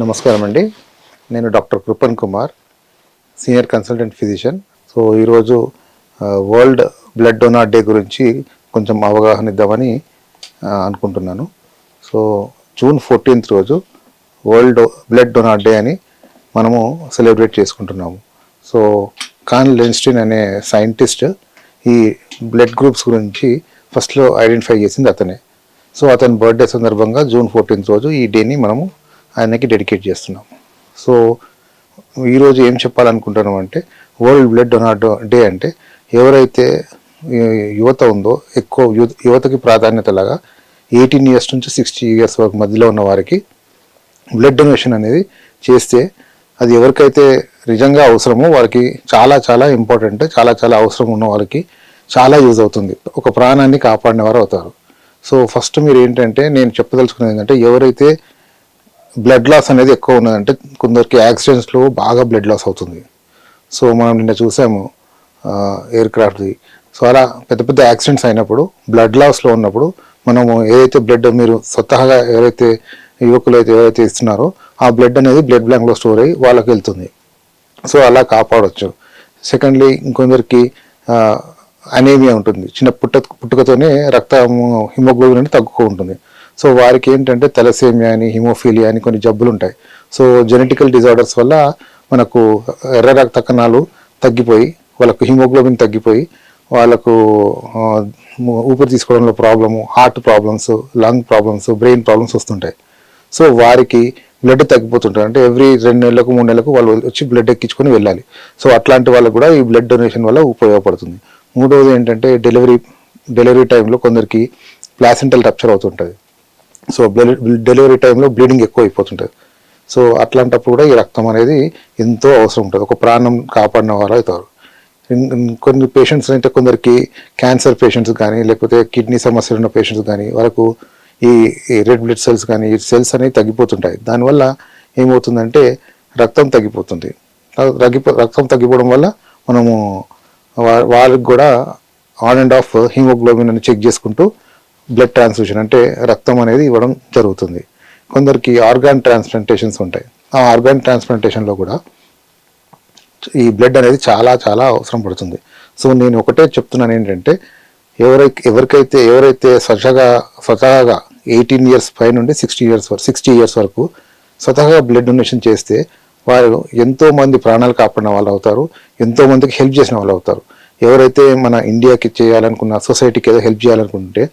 నమస్కారం అండి. నేను doctor Kripan Kumar, senior consultant physician. So ఈరోజు వరల్డ్ బ్లడ్ డొనార్ డే గురించి కొంచెం అవగాహన ఇద్దామని అనుకుంటున్నాను. సో జూన్ 14th రోజు వరల్డ్ బ్లడ్ డొనార్ డే అని మనము సెలబ్రేట్ చేసుకుంటున్నాము. సో కాన్ లెన్స్టీన్ అనే సైంటిస్ట్ ఈ బ్లడ్ గ్రూప్స్ గురించి ఫస్ట్లో ఐడెంటిఫై చేసింది అతనే. సో అతని బర్త్డే సందర్భంగా జూన్ 14th రోజు ఈ డేని మనము ఆయనకి డెడికేట్ చేస్తున్నాం. సో ఈరోజు ఏం చెప్పాలనుకుంటున్నాం అంటే, వరల్డ్ బ్లడ్ డొనార్ డే అంటే ఎవరైతే యువత ఉందో, ఎక్కువ యువతకి ప్రాధాన్యత లాగా 18 years నుంచి 60 years వరకు మధ్యలో ఉన్న వారికి బ్లడ్ డొనేషన్ అనేది చేస్తే అది ఎవరికైతే నిజంగా అవసరమో వారికి చాలా చాలా ఇంపార్టెంట్, చాలా చాలా అవసరం ఉన్న వారికి చాలా యూజ్ అవుతుంది. ఒక ప్రాణాన్ని కాపాడిన వారు అవుతారు. సో ఫస్ట్ మీరు ఏంటంటే, నేను చెప్పదలుచుకునేది ఏంటంటే, ఎవరైతే బ్లడ్ లాస్ అనేది ఎక్కువ ఉన్నదంటే, కొందరికి యాక్సిడెంట్స్లో బాగా బ్లడ్ లాస్ అవుతుంది. సో మనం నిన్న చూసాము ఎయిర్ క్రాఫ్ట్ది. సో అలా పెద్ద పెద్ద యాక్సిడెంట్స్ అయినప్పుడు, బ్లడ్ లాస్లో ఉన్నప్పుడు మనము ఏదైతే బ్లడ్ మీరు స్వతహాగా ఎవరైతే యువకులు అయితే ఎవరైతే ఇస్తున్నారో ఆ బ్లడ్ అనేది బ్లడ్ బ్యాంక్లో స్టోర్ అయ్యి వాళ్ళకి వెళ్తుంది. సో అలా కాపాడవచ్చు. సెకండ్లీ, ఇంకొందరికి అనేమియా ఉంటుంది. చిన్న పుట్టుకతోనే హిమోగ్లోబిన్ అనేది తగ్గుతూ ఉంటుంది. సో వారికి ఏంటంటే తలసేమియా అని, హిమోఫీలియా అని కొన్ని జబ్బులు ఉంటాయి. సో జెనెటికల్ డిజార్డర్స్ వల్ల మనకు ఎర్ర రక్త కణాలు తగ్గిపోయి, వాళ్ళకు హిమోగ్లోబిన్ తగ్గిపోయి, వాళ్ళకు ఊపిరి తీసుకోవడంలో problem, heart problems, lung problems, brain problems వస్తుంటాయి. సో వారికి బ్లడ్ తగ్గిపోతుంటారు. అంటే ఎవ్రీ 2 నెలలకు 3 నెలలకు వాళ్ళు వచ్చి బ్లడ్ ఎక్కించుకొని వెళ్ళాలి. సో అట్లాంటి వాళ్ళకు కూడా ఈ బ్లడ్ డొనేషన్ వల్ల ఉపయోగపడుతుంది. మూడవది ఏంటంటే, డెలివరీ టైంలో కొందరికి ప్లాసెంటల్ రప్చర్ అవుతుంటుంది. సో డెలివరీ టైంలో బ్లీడింగ్ ఎక్కువ అయిపోతుంటుంది. సో అట్లాంటప్పుడు కూడా ఈ రక్తం అనేది ఎంతో అవసరం ఉంటుంది. ఒక ప్రాణం కాపాడిన వారు అవుతారు. కొన్ని పేషెంట్స్ అయితే, కొందరికి క్యాన్సర్ పేషెంట్స్ కానీ, లేకపోతే కిడ్నీ సమస్యలు ఉన్న పేషెంట్స్ కానీ, వాళ్ళకు ఈ రెడ్ బ్లడ్ సెల్స్ కానీ, ఈ సెల్స్ అనేవి తగ్గిపోతుంటాయి. దానివల్ల ఏమవుతుందంటే రక్తం తగ్గిపోతుంది. రక్తం తగ్గిపోవడం వల్ల మనము వాళ్ళకి కూడా ఆన్ అండ్ ఆఫ్ హిమోగ్లోబిన్ అని చెక్ చేసుకుంటూ బ్లడ్ ట్రాన్స్ఫ్యూషన్ అంటే రక్తం అనేది ఇవ్వడం జరుగుతుంది. కొందరికి ఆర్గాన్ ట్రాన్స్ప్లాంటేషన్స్ ఉంటాయి. ఆ ఆర్గాన్ ట్రాన్స్ప్లాంటేషన్లో కూడా ఈ బ్లడ్ అనేది చాలా చాలా అవసరం పడుతుంది. సో నేను ఒకటే చెప్తున్నాను ఏంటంటే, ఎవరైతే స్వతహాగా 18 years పై నుండి 60 years వరకు స్వతహాగా బ్లడ్ డొనేషన్ చేస్తే వారు ఎంతోమంది ప్రాణాలు కాపాడిన వాళ్ళు అవుతారు, ఎంతోమందికి హెల్ప్ చేసిన వాళ్ళు అవుతారు. ఎవరైతే మన ఇండియాకి చేయాలనుకున్న, సొసైటీకి ఏదో హెల్ప్ చేయాలనుకుంటే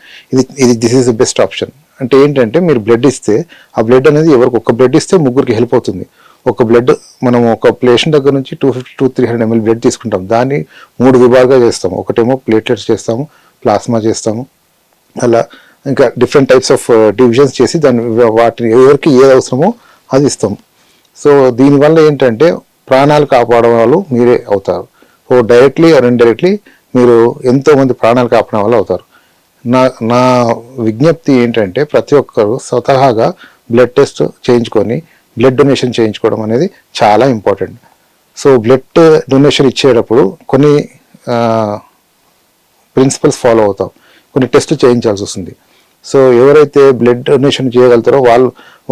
this is the best option. అంటే ఏంటంటే, మీరు బ్లడ్ ఇస్తే ఆ బ్లడ్ అనేది ఎవరికి ఒక బ్లడ్ ఇస్తే ముగ్గురికి హెల్ప్ అవుతుంది. ఒక బ్లడ్ మనం ఒక పేషెంట్ దగ్గర నుంచి 250 to 300 ml బ్లడ్ తీసుకుంటాం. దాన్ని 3 విభాగాలుగా చేస్తాము. ఒకటేమో ప్లేట్లెట్స్ చేస్తాము, ప్లాస్మా చేస్తాము, అలా ఇంకా డిఫరెంట్ టైప్స్ ఆఫ్ డివిజన్స్ చేసి వాటిని ఎవరికి ఏది అవసరమో అది ఇస్తాం. సో దీనివల్ల ఏంటంటే, ప్రాణాలు కాపాడే వాళ్ళు మీరే అవుతారు. సో డైరెక్ట్లీ ఆర్ ఇండైరెక్ట్లీ మీరు ఎంతోమంది ప్రాణాలు కాపాడే వాళ్ళు అవుతారు. నా విజ్ఞప్తి ఏంటంటే, ప్రతి ఒక్కరు స్వతహాగా బ్లడ్ టెస్ట్ చేయించుకొని బ్లడ్ డొనేషన్ చేయించుకోవడం అనేది చాలా ఇంపార్టెంట్. సో బ్లడ్ డొనేషన్ ఇచ్చేటప్పుడు కొన్ని ప్రిన్సిపల్స్ ఫాలో అవుతాం. కొన్ని టెస్టులు చేయించాల్సి వస్తుంది. సో ఎవరైతే బ్లడ్ డొనేషన్ చేయగలుగుతారో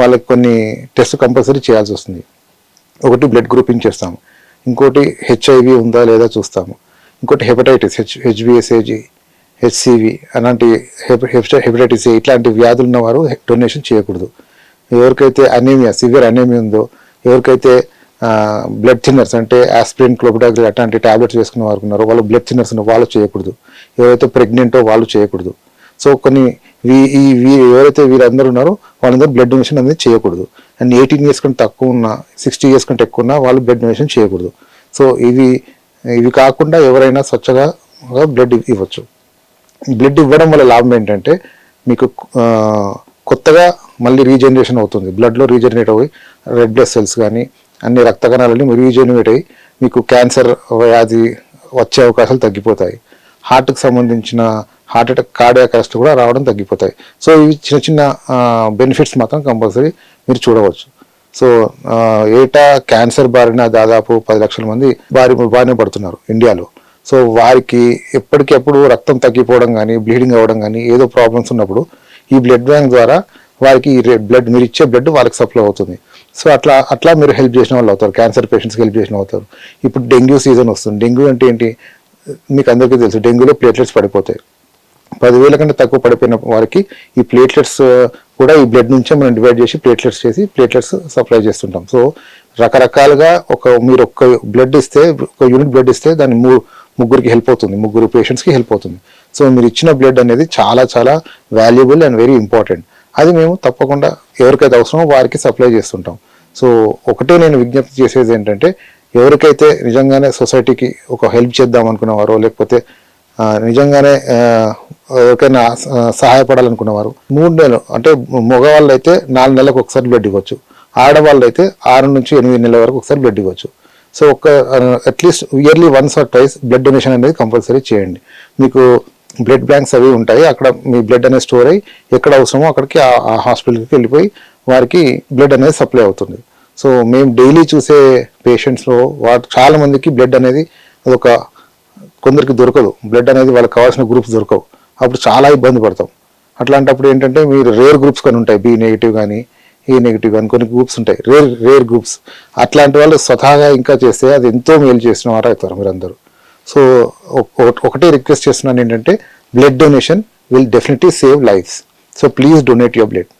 వాళ్ళకి కొన్ని టెస్ట్ కంపల్సరీ చేయాల్సి వస్తుంది. ఒకటి బ్లడ్ గ్రూపింగ్ చేస్తాము, ఇంకోటి హెచ్ఐవి ఉందా లేదా చూస్తాము, ఇంకోటి హెపటైటిస్ హెచ్బిఎస్ఏజి, హెచ్సివి అలాంటి హెపటైటిస్ ఏ ఇట్లాంటి వ్యాధులు ఉన్నవారు డొనేషన్ చేయకూడదు. ఎవరికైతే సివియర్ అనేమియా ఉందో, ఎవరికైతే బ్లడ్ థిన్నర్స్ అంటే ఆస్పిరిన్, క్లోబిడాగ్రిల్ అట్లాంటి టాబ్లెట్స్ వేసుకున్న వారు ఉన్నారో, వాళ్ళు బ్లడ్ థిన్నర్స్ ఉన్న వాళ్ళు చేయకూడదు. ఎవరైతే ప్రెగ్నెంటో వాళ్ళు చేయకూడదు. సో కొన్ని ఎవరైతే వీరందరూ ఉన్నారో వాళ్ళందరూ బ్లడ్ డొనేషన్ అనేది చేయకూడదు. అండ్ 18 years కంటే తక్కువ ఉన్న, 60 years కంటే ఎక్కువ ఉన్న వాళ్ళు బ్లడ్ డొనేషన్ చేయకూడదు. సో ఇవి కాకుండా ఎవరైనా స్వచ్ఛగా బ్లడ్ ఇవ్వచ్చు. బ్లడ్ ఇవ్వడం వల్ల లాభం ఏంటంటే, మీకు కొత్తగా మళ్ళీ రీజనరేషన్ అవుతుంది. బ్లడ్లో రీజనరేట్ అయ్యి రెడ్ బ్లడ్ సెల్స్ కానీ అన్ని రక్త కణాలని రీజనరేట్ అయ్యి మీకు క్యాన్సర్ వ్యాధి వచ్చే అవకాశాలు తగ్గిపోతాయి. హార్ట్కి సంబంధించిన హార్ట్ అటాక్, కార్డియాక్ అరెస్ట్ కూడా రావడం తగ్గిపోతాయి. సో ఇవి చిన్న చిన్న బెనిఫిట్స్ మాత్రం కంపల్సరీ మీరు చూడవచ్చు. సో ఏటా క్యాన్సర్ బారిన దాదాపు 10 లక్షల మంది బారిన పడుతున్నారు ఇండియాలో. సో వారికి ఎప్పటికెప్పుడు రక్తం తగ్గిపోవడం కానీ, బ్లీడింగ్ అవ్వడం కానీ, ఏదో ప్రాబ్లమ్స్ ఉన్నప్పుడు ఈ బ్లడ్ బ్యాంక్ ద్వారా వారికి బ్లడ్, మీరు ఇచ్చే బ్లడ్ వాళ్ళకి సప్లై అవుతుంది. సో అట్లా మీరు హెల్ప్ చేసిన వాళ్ళు అవుతారు, క్యాన్సర్ పేషెంట్స్కి హెల్ప్ చేసిన అవుతారు. ఇప్పుడు డెంగ్యూ సీజన్ వస్తుంది. డెంగ్యూ అంటే ఏంటి, మీకు అందరికీ తెలుసు, డెంగ్యూలో ప్లేట్లెట్స్ పడిపోతాయి. 10,000 కంటే తక్కువ పడిపోయిన వారికి ఈ ప్లేట్లెట్స్ కూడా ఈ బ్లడ్ నుంచే మనం డివైడ్ చేసి ప్లేట్లెట్స్ సప్లై చేస్తుంటాం. సో రకరకాలుగా మీరు ఒక్క బ్లడ్ ఇస్తే, ఒక యూనిట్ బ్లడ్ ఇస్తే దాన్ని ముగ్గురికి హెల్ప్ అవుతుంది, 3 పేషెంట్స్కి హెల్ప్ అవుతుంది. సో మీరు ఇచ్చిన బ్లడ్ అనేది చాలా చాలా వాల్యుబుల్ అండ్ వెరీ ఇంపార్టెంట్. అది మేము తప్పకుండా ఎవరికైతే అవసరమో వారికి సప్లై చేస్తుంటాం. సో ఒకటే నేను విజ్ఞప్తి చేసేది ఏంటంటే, ఎవరికైతే నిజంగానే సొసైటీకి ఒక హెల్ప్ చేద్దాం అనుకునేవారో, లేకపోతే నిజంగానే ఎవరికైనా సహాయపడాలనుకునేవారు 3 నెలలు, అంటే మగవాళ్ళు అయితే 4 నెలలకు ఒకసారి బ్లడ్ ఇవ్వచ్చు, ఆడవాళ్ళు అయితే 6 నుంచి 8 నెలల వరకు ఒకసారి బ్లడ్ ఇవ్వచ్చు. So at least yearly once or twice blood donation అనేది కంపల్సరీ చేయండి. మీకు బ్లడ్ బ్యాంక్స్ అవి ఉంటాయి, అక్కడ మీ బ్లడ్ అనేది స్టోర్ అయ్యి ఎక్కడ అవసరమో అక్కడికి ఆ హాస్పిటల్కి వెళ్ళిపోయి వారికి బ్లడ్ అనేది సప్లై అవుతుంది. సో మేము డైలీ చూసే పేషెంట్స్లో చాలా మందికి బ్లడ్ అనేది అదొక కొందరికి దొరకదు, బ్లడ్ అనేది వాళ్ళకి కావాల్సిన గ్రూప్స్ దొరకవు, అప్పుడు చాలా ఇబ్బంది పడతాం. అట్లాంటప్పుడు ఏంటంటే మీరు రేర్ గ్రూప్స్ కొన్ని ఉంటాయి, బి నెగిటివ్ కానీ ఏ నెగిటివ్ కానీ కొన్ని గ్రూప్స్ ఉంటాయి, రేర్ గ్రూప్స్. అట్లాంటి వాళ్ళు స్వతహాగా ఇంకా చేస్తే అది ఎంతో మేలు చేసిన వారు అవుతారు మీరందరూ. సో ఒకటే రిక్వెస్ట్ చేస్తున్నాను ఏంటంటే, blood donation will definitely save lives. So please donate your blood.